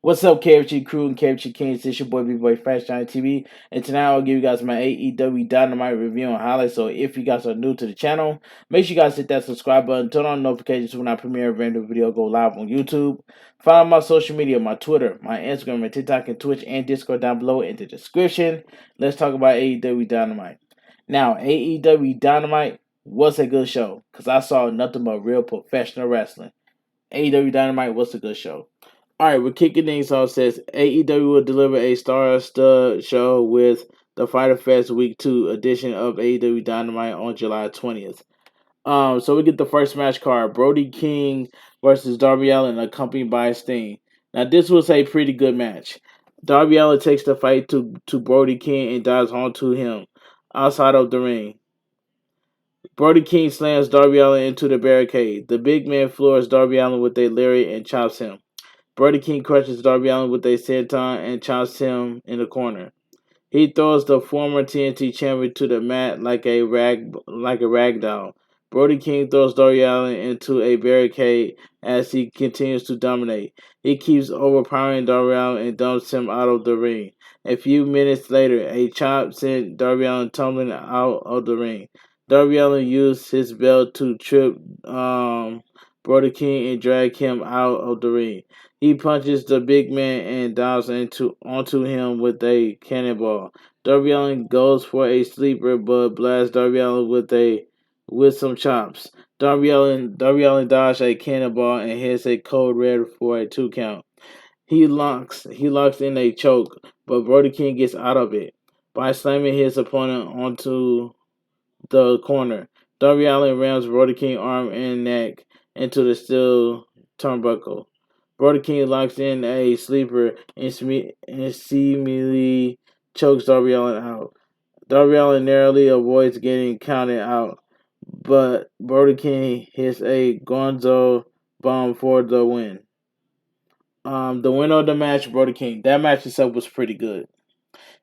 What's up, KFG crew and KFG Kings? It's your boy Bigboyfactsjonnytv, and tonight I'll give you guys my AEW Dynamite review and highlights. So if you guys are new to the channel, make sure you guys hit that subscribe button, turn on notifications when I premiere a random video go live on YouTube. Follow my social media, my Twitter, my Instagram, my TikTok, and Twitch, and Discord down below in the description. Let's talk about AEW Dynamite. Now, AEW Dynamite was a good show because I saw nothing but real professional wrestling. AEW Dynamite was a good show. All right, we're kicking things off. Says AEW will deliver a star-studded show with the Fyter Fest Week 2 edition of AEW Dynamite on July 20th. So we get the first match card: Brody King versus Darby Allin, accompanied by Sting. Now this was a pretty good match. Darby Allin takes the fight to Brody King and dives onto him outside of the ring. Brody King slams Darby Allin into the barricade. The big man floors Darby Allin with a lariat and chops him. Brody King crushes Darby Allin with a senton and chops him in the corner. He throws the former TNT champion to the mat like a rag doll. Brody King throws Darby Allin into a barricade as he continues to dominate. He keeps overpowering Darby Allin and dumps him out of the ring. A few minutes later, a chop sent Darby Allin tumbling out of the ring. Darby Allin used his belt to trip Brody King and drag him out of the ring. He punches the big man and dives onto him with a cannonball. Darby Allin goes for a sleeper, but blasts Darby Allin with some chops. Darby Allin dodges a cannonball and hits a cold red for a 2 count. He locks in a choke, but Brody King gets out of it by slamming his opponent onto the corner. Darby Allin rams Brody King's arm and neck into the steel turnbuckle. Brody King locks in a sleeper and seemingly chokes Darby Allin out. Darby Allin narrowly avoids getting counted out, but Brody King hits a Gonzo bomb for the win. The winner of the match, Brody King. That match itself was pretty good.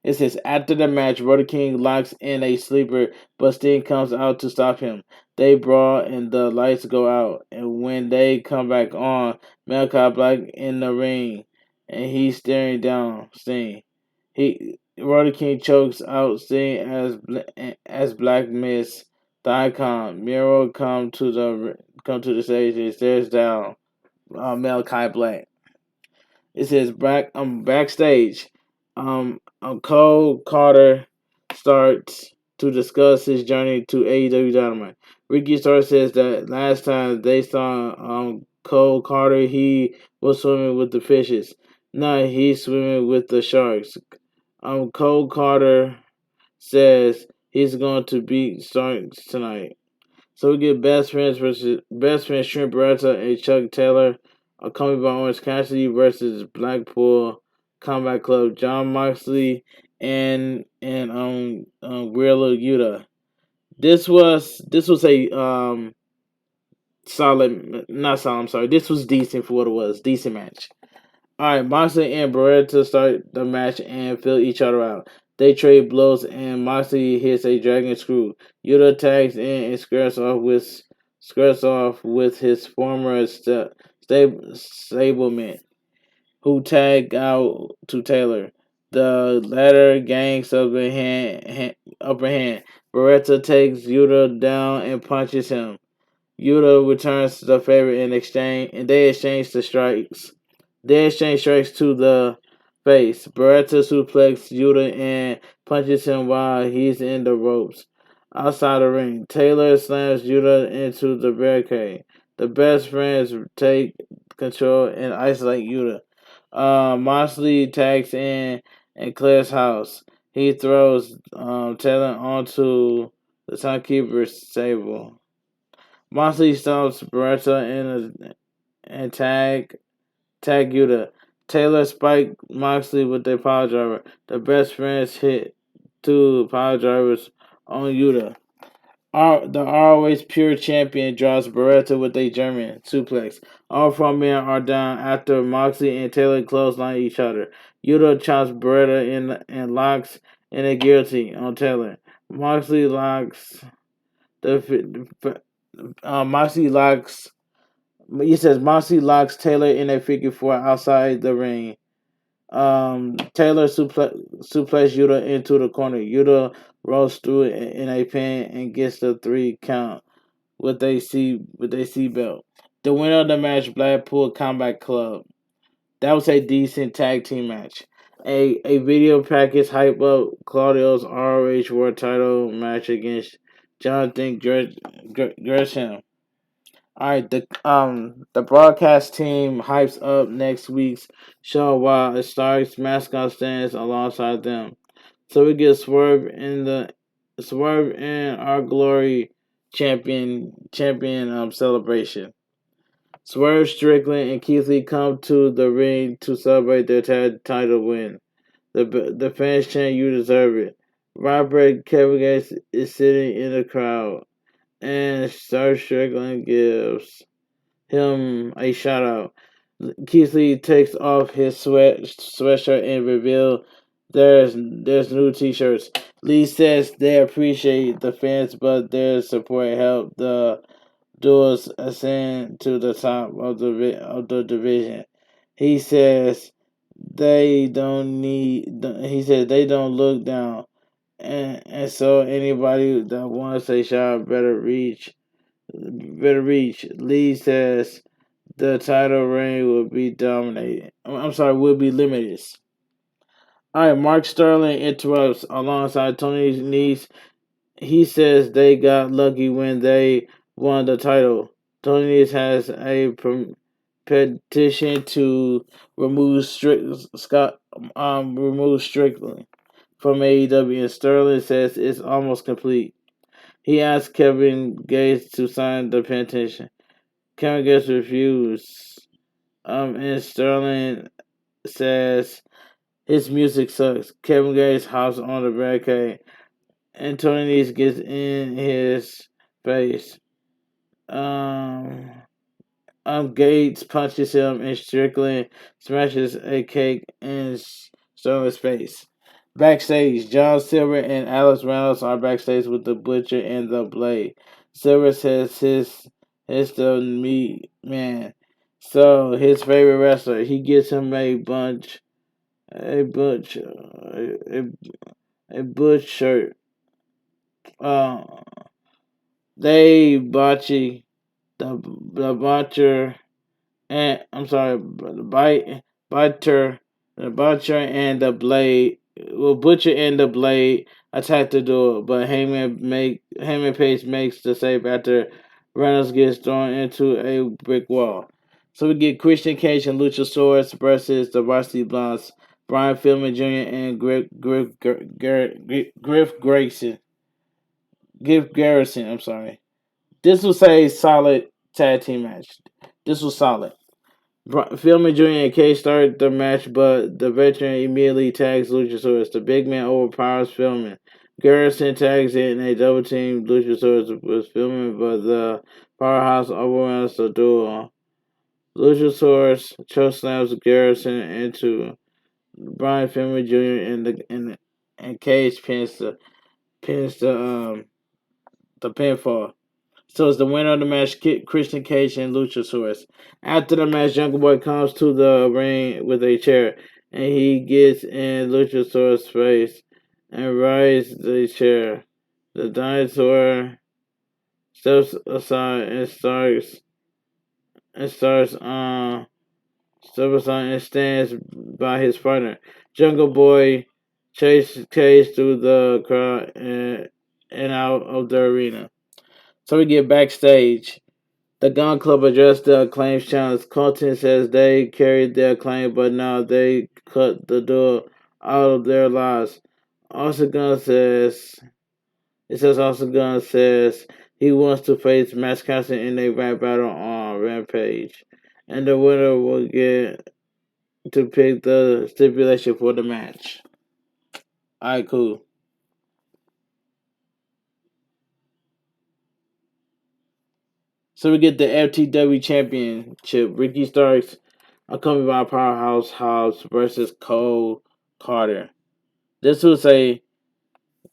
It says after the match, Brody King locks in a sleeper, but Sting comes out to stop him. They brawl and the lights go out. And when they come back on, Malachi Black in the ring, and he's staring down Sting. Brody King chokes out Sting as Black Miss the Icon. Miro come to the stage and stares down Malachi Black. It says backstage. Cole Carter starts to discuss his journey to AEW Dynamite. Ricky Starks says that last time they saw Cole Carter, he was swimming with the fishes. Now he's swimming with the sharks. Cole Carter says he's going to beat Starks tonight. So we get Best Friends Shrimp Beretta and Chuck Taylor, accompanied by Orange Cassidy versus Blackpool Combat Club, John Moxley and Guerrilla Yuta. This was a solid, not solid. I'm sorry. This was decent for what it was. Decent match. All right, Moxley and Beretta start the match and fill each other out. They trade blows and Moxley hits a dragon screw. Yuta tags in and squares off with his former stablemate, who tag out to Taylor. The latter gains upper hand. Beretta takes Yuta down and punches him. Yuta returns the favor in exchange, and they exchange the strikes. They exchange strikes to the face. Beretta suplexes Yuta and punches him while he's in the ropes. Outside the ring, Taylor slams Yuta into the barricade. The best friends take control and isolate Yuta. Moxley tags in and clears house. He throws Taylor onto the timekeeper's table. Moxley stops Beretta and tag Yuta. Taylor spiked Moxley with a power driver. The best friends hit 2 power drivers on Yuta. The ROH Pure Champion draws Beretta with a German suplex. All 4 men are down after Moxley and Taylor clothesline each other. Yuta chops Beretta and locks in a guillotine on Taylor. Moxley locks Moxley locks. He says Moxley locks Taylor in a figure 4 outside the ring. Taylor suplex Yuta into the corner. Yuta rolls through it in a pin and gets the 3 count with a C belt. The winner of the match, Blackpool Combat Club. That was a decent tag team match. A video package hype up Claudio's ROH World Title match against Jonathan Gresham. All right, the broadcast team hypes up next week's show while a Starks mascot stands alongside them. So we get Swerve in our glory champion celebration. Swerve Strickland and Keith Lee come to the ring to celebrate their title win. The fans chant, "You deserve it." Robert Kevin Gates is sitting in the crowd, and Swerve Strickland gives him a shout out. Keith Lee takes off his sweatshirt and reveals there's new T-shirts. Lee says they appreciate the fans, but their support helped the Duels ascend to the top of the division. He says they don't need. He says they don't look down, and so anybody that wants a shot better reach. Better reach. Lee says the title reign will be dominated. I'm sorry, will be limited. All right, Mark Sterling interrupts alongside Tony Nese. He says they got lucky when they won the title. Tony Nese has a petition to remove Strickland from AEW, and Sterling says it's almost complete. He asks Kevin Gates to sign the petition. Kevin Gates refused. And Sterling says his music sucks. Kevin Gates hops on the barricade, and Tony Nese gets in his face. Um, Gates punches him, and Strickland smashes a cake in Sterling's face. Backstage, John Silver and Alex Reynolds are backstage with the Butcher and the Blade. Silver says his the meat man. So his favorite wrestler, he gives him a butch shirt. Uh, they botchy the butcher and I'm sorry, the biter, the butcher and the blade. Well, butcher and the blade attack the door, but Heyman Page makes the save after Reynolds gets thrown into a brick wall. So we get Christian Cage and Luchasaurus versus the Varsity Blondes, Brian Pillman Jr. and Griff Garrison. I'm sorry. This was a solid tag team match. This was solid. Pillman Jr. and Cage started the match, but the veteran immediately tags Luchasaurus. The big man overpowers Pillman. Garrison tags in a double team. Luchasaurus was Pillman, but the powerhouse overwhelms the duel. Luchasaurus chokeslams Garrison into Brian Pillman Jr. and Cage pins the pinfall. So it's the winner of the match, Christian Cage and Luchasaurus. After the match, Jungle Boy comes to the ring with a chair, and he gets in Luchasaurus' face and rides the chair. The dinosaur steps aside and starts steps aside and stands by his partner. Jungle Boy chases Cage through the crowd and out of the arena. So we get backstage. The Gun Club addressed the Acclaim's challenge. Colton says they carried their claim, but now they cut the door out of their lives. Austin Gunn says, Austin Gunn says he wants to face Max Caster in a rap battle on Rampage. And the winner will get to pick the stipulation for the match. Alright, cool. So we get the FTW Championship. Ricky Starks accompanied by Powerhouse Hobbs versus Cole Carter. This was a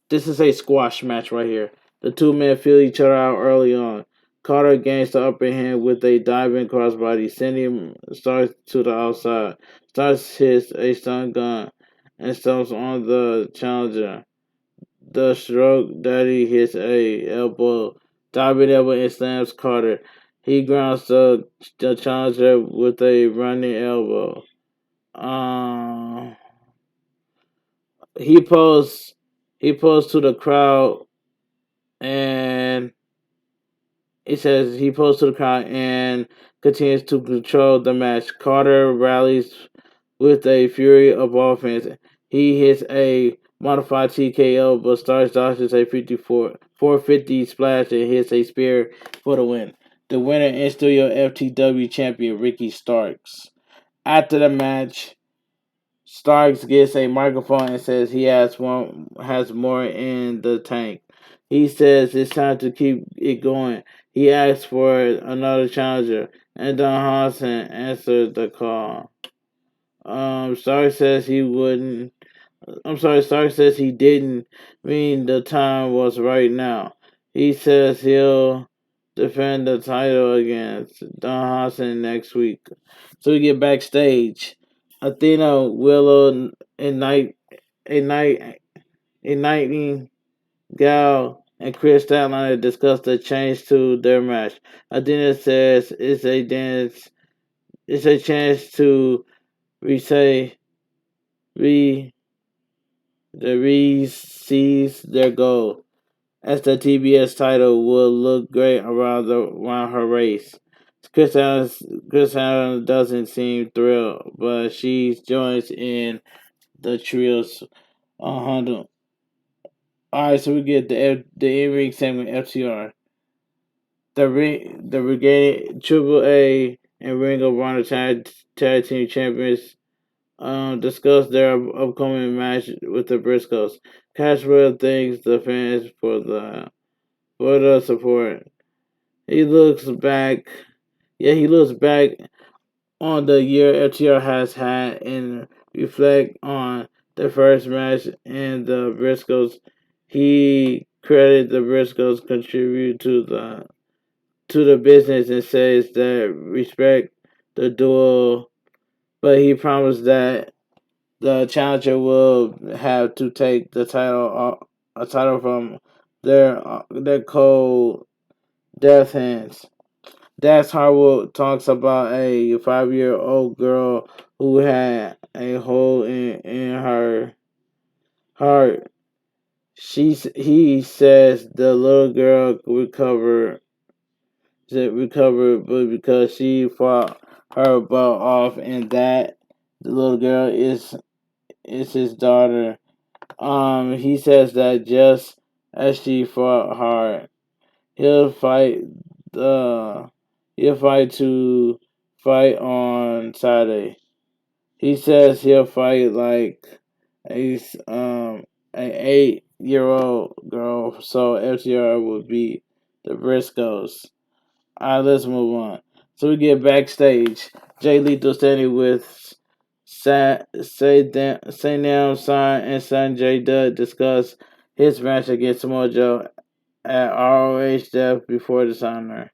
this is a squash match right here. The two men feel each other out early on. Carter gains the upper hand with a diving crossbody, sending Starks to the outside. Starks hits a stun gun and stomps on the challenger. The stroke daddy hits a elbow, diving elbow and slams Carter. He grounds the challenger with a running elbow. Um, he posed to the crowd and it says he posed to the crowd and continues to control the match. Carter rallies with a fury of offense. He hits a modified TKO, but Starks dodges a 450 splash and hits a spear for the win. The winner is still your FTW champion, Ricky Starks. After the match, Starks gets a microphone and says he has more in the tank. He says it's time to keep it going. He asks for another challenger, and Don Hansen answers the call. Starks says he wouldn't. I'm sorry, Starks says he didn't mean the time was right now. He says he'll defend the title against Don Hansen next week. So we get backstage. Athena, Willow, and Nightingale, and Chris Statlander discuss the change to their match. Athena says it's a chance to re re the Reese sees their goal, as the TBS title will look great around her race. Chris Allen doesn't seem thrilled, but she joins in the trio's huddle. Alright, so we get the in-ring segment FTR. The Brigade, Triple A, and Ring of Honor tag team champions discuss their upcoming match with the Briscoes. Caswell thanks the fans for the support. He looks back. Yeah, he looks back on the year FTR has had and reflect on the first match and the Briscoes. He credited the Briscoes contribute to the business and says that respect the duel, but he promised that the challenger will have to take the title from their cold death hands. Dax Harwood talks about a 5-year-old girl who had a hole in her heart. He says the little girl recovered, but because she fought her butt off, and that the little girl is his daughter. He says that just as she fought hard, he'll fight the he'll fight to fight on Saturday. He says he'll fight like a an 8-year-old girl, so FTR will beat the Briscoes. Alright, let's move on. So we get backstage. Jay Lethal standing with Sanam San and Sanjay Dutt discuss his match against Mojo at ROH Death before Dishonor.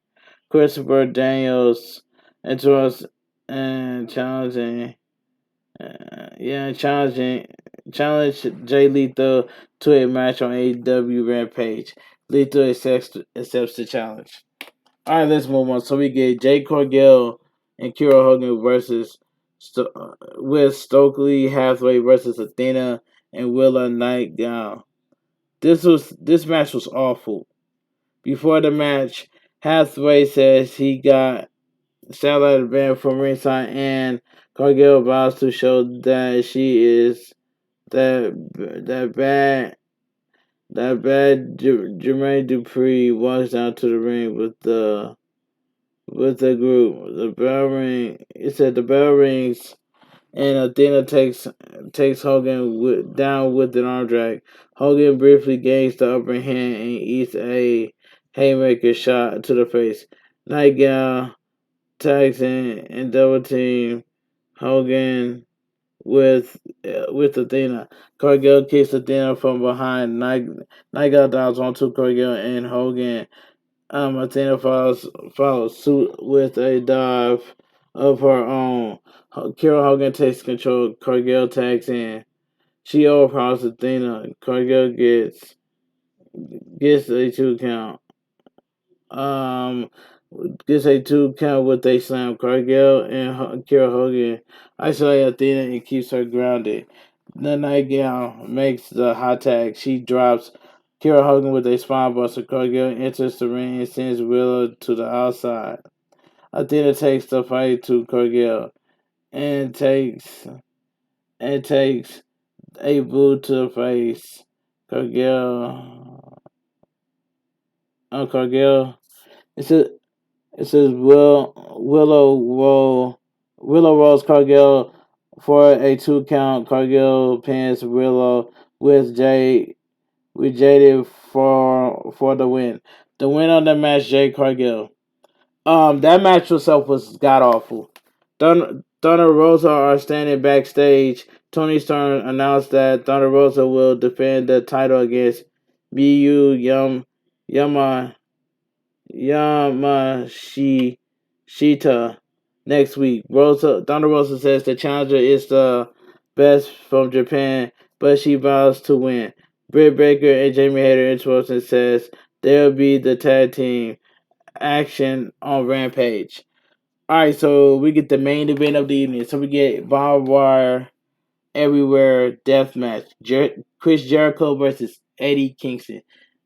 Christopher Daniels enters and challenge Jay Lethal to a match on AEW Rampage. Lethal accepts the challenge. Alright, let's move on. So we get Jay Corgill and Carol Hogan with Stokely Hathaway versus Athena and Willa Nightgown. This match was awful. Before the match, Hathaway says he got satellite banned from ringside, and Cargill vows to show that she is that bad. Jermaine Dupri walks down to the ring with the group. The bell ring. It said the bell rings, and Athena takes Hogan down with an arm drag. Hogan briefly gains the upper hand and eats a haymaker shot to the face. Nightgown tags in and double team Hogan with Athena. Cargill kicks Athena from behind. Nightgown dives onto Cargill, and Hogan Athena follows suit with a dive of her own. Carol Hogan takes control. Cargill tags in. She overpowers Athena. Cargill gets a 2 count. Um, gets a 2 count with a slam. Cargill and Carol Hogan isolate Athena and keeps her grounded. The nightgown makes the hot tag. She drops Carol Hogan with a spine buster. Cargill enters the ring and sends Willow to the outside. Athena takes the fight to Cargill and takes a boot to the face. Cargill. It says Willow rolls Cargill for a 2 count. Cargill pins Willow with Jaded for the win. The winner of the match, Jade Cargill. That match itself was god awful. Thunder Rosa are standing backstage. Tony Storm announced that Thunder Rosa will defend the title against Miyu Yama Yamashita next week. Thunder Rosa says the challenger is the best from Japan, but she vows to win. Britt Baker and Jamie Hayter interrupts and says they'll be the tag team action on Rampage. Alright, so we get the main event of the evening. So we get Barbed Wire Everywhere Death Match. Chris Jericho versus Eddie Kingston.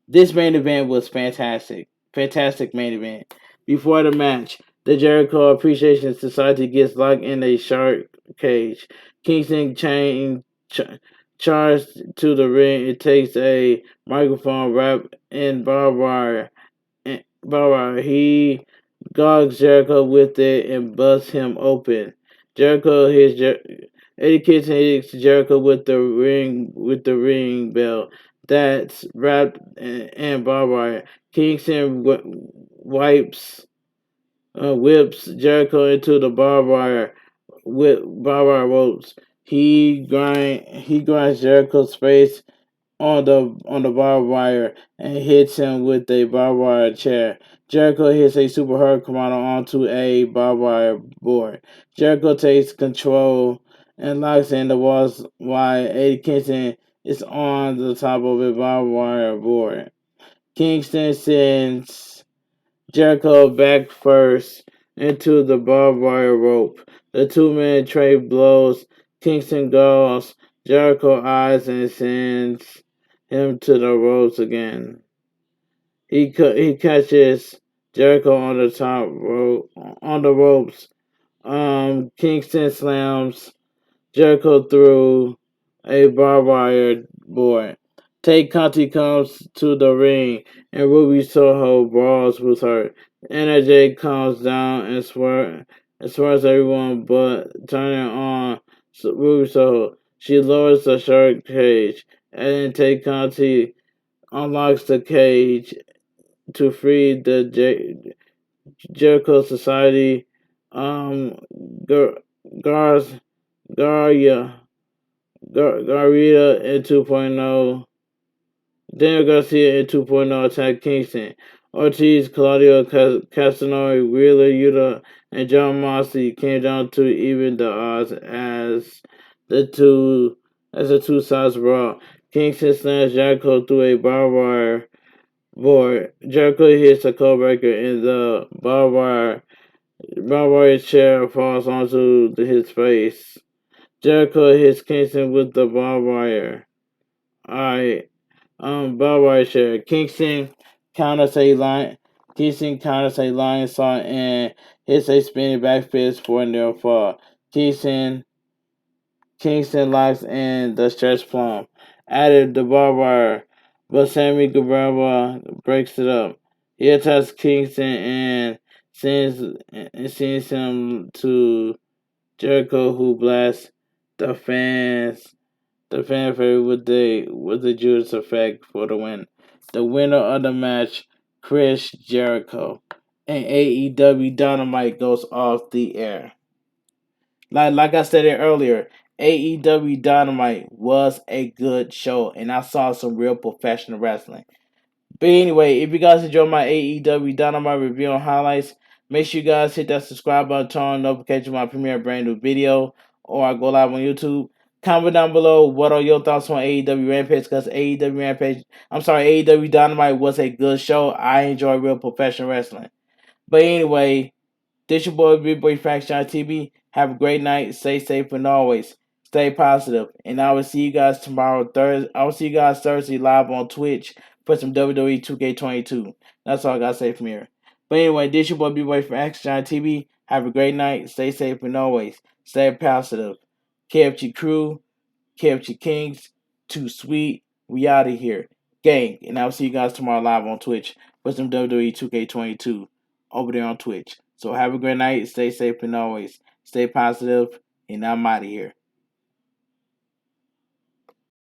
This main event was fantastic. Fantastic main event. Before the match, the Jericho Appreciation Society gets locked in a shark cage. Kingston charged to the ring. It takes a microphone wrapped in barbed wire. He gogs Jericho with it and busts him open. Jericho hits Eddie Kingston hits Jericho with the ring bell that's wrapped in barbed wire. Kingston whips Jericho into the barbed wire with barbed wire ropes. He grinds Jericho's face on the barbed wire and hits him with a barbed wire chair. Jericho hits a super hard commando onto a barbed wire board. Jericho takes control and locks in the walls while Eddie Kingston is on the top of a barbed wire board. Kingston sends Jericho back first into the barbed wire rope. The 2 men trade blows. Kingston goes Jericho eyes and sends him to the ropes again. He catches Jericho on the top rope on the ropes. Kingston slams Jericho through a barbed wire board. Tay Conti comes to the ring and Ruby Soho brawls with her. NJ comes down and swears everyone but turning on Ruby Soho. She lowers the shark cage and Tay Conti unlocks the cage to free the Jericho Society. Gar- Garya Garita in 2.0. Daniel Garcia in 2.0 attack Kingston. Ortiz, Claudio Castagnoli, Wheeler Yuta, and John Moxley came down to even the odds the two sides brawl. Kingston slams Jericho through a barbed wire board. Jericho hits a codebreaker in the barbed wire chair falls onto his face. Jericho hits Kingston with the barbed wire. Alright. Barbed wire chair. Kingston counters a line saw and hits a spinning back fist for a near fall. Kingston locks in the stretch plum. Added the barbed wire, but Sammy Guevara breaks it up. He attacks Kingston and sends him to Jericho, who blasts the fanfare with the Judas effect for the win. The winner of the match, Chris Jericho, and AEW Dynamite goes off the air. Like I said it earlier, AEW Dynamite was a good show, and I saw some real professional wrestling. But anyway, if you guys enjoy my AEW Dynamite review and highlights, make sure you guys hit that subscribe button, turn on notifications when I premiere a brand new video or I go live on YouTube. Comment down below what are your thoughts on AEW Rampage, because AEW Dynamite was a good show. I enjoy real professional wrestling. But anyway, this your boy Bigboyfactsjonnytv. Have a great night. Stay safe and always stay positive. And I will see you guys tomorrow. I will see you guys Thursday live on Twitch for some WWE 2K22. That's all I gotta say from here. But anyway, this your boy Bigboyfactsjonnytv. Have a great night. Stay safe and always stay positive. KFG crew, KFG Kings, Too Sweet. We out of here, gang. And I'll see you guys tomorrow live on Twitch for some WWE 2K22 over there on Twitch. So have a great night. Stay safe and always stay positive. And I'm out of here.